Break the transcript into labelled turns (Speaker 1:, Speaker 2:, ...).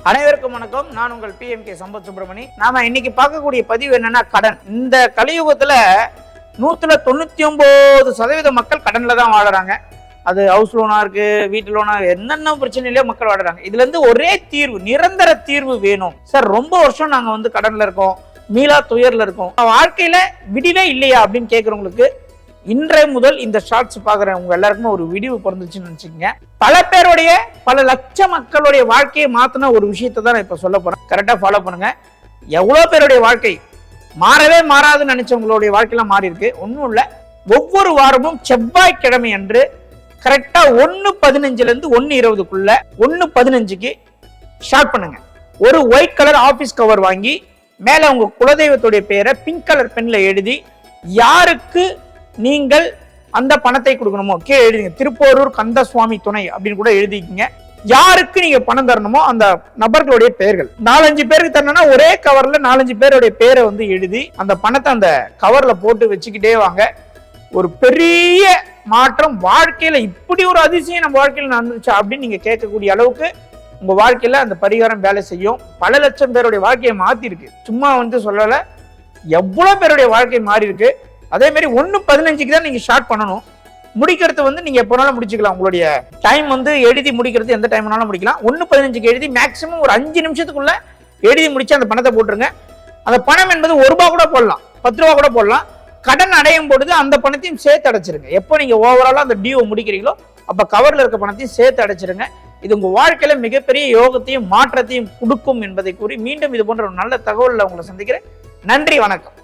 Speaker 1: அனைவருக்கும் வணக்கம். நான் உங்கள் PMK சம்பத் சுப்பிரமணி. நாம இன்னைக்கு பார்க்கக்கூடிய பதிவு என்னன்னா கடன். இந்த கலியுகத்துல 199% மக்கள் கடன்ல தான் வாழறாங்க. அது ஹவுஸ் லோனா இருக்கு, வீட்டு லோனா, என்னென்ன பிரச்சனையிலயோ மக்கள் வாழறாங்க. இதுல இருந்து ஒரே தீர்வு, நிரந்தர தீர்வு வேணும் சார். ரொம்ப வருஷம் நாங்க கடன்ல இருக்கோம், மீளா துயர்ல இருக்கோம், வாழ்க்கையில விடிவே இல்லையா அப்படின்னு கேட்கறவங்களுக்கு இன்றைய முதல் இந்த ஷார்ட்ஸ் பாக்குறேன் உங்க எல்லாருக்குமே ஒரு விடிவு பிறந்துச்சுன்னு நினைச்சுக்கங்க. பல லட்ச மக்களுடைய வாழ்க்கையை மாத்தின ஒரு விஷயத்தை தான் நான் இப்ப சொல்ல போறேன். கரெக்டா ஃபாலோ பண்ணுங்க. எவ்வளவு பேருடைய வாழ்க்கை மாறவே மாறாதுன்னு நினைச்சவங்களுடைய வாழ்க்கையெல்லாம் மாறி இருக்கு. ஒன்றும் இல்லை, ஒவ்வொரு வாரமும் செவ்வாய்க்கிழமை அன்று கரெக்டா 1:15 இருந்து 1:20 1:15 ஸ்டார்ட் பண்ணுங்க. ஒரு ஒயிட் கலர் ஆபீஸ் கவர் வாங்கி மேல உங்க குலதெய்வத்துடைய பேரை பிங்க் கலர் பென்ல எழுதி யாருக்கு நீங்கள் அந்த பணத்தை கொடுக்கணுமோ கீழே எழுதிங்க. திருப்போரூர் கந்தசுவாமி துணை அப்படின்னு கூட எழுதிக்கிங்க. யாருக்கு நீங்க பணம் தரணுமோ அந்த நபர்களுடைய பெயர்கள் 4-5 பேருக்கு தரணும்னா ஒரே கவர்ல 4-5 பேருடைய பேரை எழுதி அந்த பணத்தை அந்த கவர்ல போட்டு வச்சுக்கிட்டே வாங்க. ஒரு பெரிய மாற்றம் வாழ்க்கையில, இப்படி ஒரு அதிசயம் நம்ம வாழ்க்கையில நடந்துச்சா அப்படின்னு நீங்க கேட்கக்கூடிய அளவுக்கு உங்க வாழ்க்கையில அந்த பரிகாரம் வேலை செய்யும். பல லட்சம் பேருடைய வாழ்க்கையை மாத்தி இருக்கு. சும்மா சொல்லல, எவ்வளவு பேருடைய வாழ்க்கை மாறி இருக்கு. அதே மாதிரி 1:15 தான் நீங்க ஸ்டார்ட் பண்ணணும். முடிக்கிறது நீங்க எப்போனாலும் முடிச்சுக்கலாம். உங்களுடைய டைம் எழுதி முடிக்கிறது எந்த டைம் வேணாலும் முடிக்கலாம். 1:15 எழுதி மேக்சிமம் ஒரு 5 நிமிஷத்துக்குள்ள எழுதி முடிச்சு அந்த பணத்தை போட்டுருங்க. அந்த பணம் என்பது ₹1 கூட போடலாம், ₹10 கூட போடலாம். கடன் அடையும் பொழுது அந்த பணத்தையும் சேர்த்து அடைச்சிருங்க. எப்போ நீங்க ஓவராலா அந்த டியூ முடிக்கிறீங்களோ அப்ப கவர்ல இருக்க பணத்தையும் சேர்த்து அடைச்சிருங்க. இது உங்க வாழ்க்கையில மிகப்பெரிய யோகத்தையும் மாற்றத்தையும் கொடுக்கும் என்பதை கூறி மீண்டும் இது போன்ற ஒரு நல்ல தகவல்ல உங்களை சந்திக்கிறேன். நன்றி, வணக்கம்.